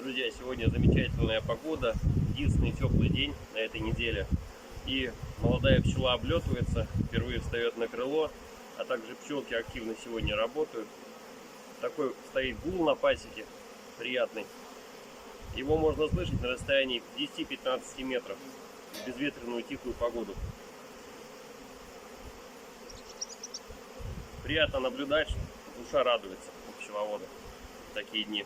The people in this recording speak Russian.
Друзья, сегодня замечательная погода, единственный теплый день на этой неделе. И молодая пчела облетывается, впервые встает на крыло, а также пчелки активно сегодня работают. Такой стоит гул на пасеке, приятный. Его можно слышать на расстоянии 10-15 метров в безветренную тихую погоду. Приятно наблюдать, душа радуется у пчеловода в такие дни.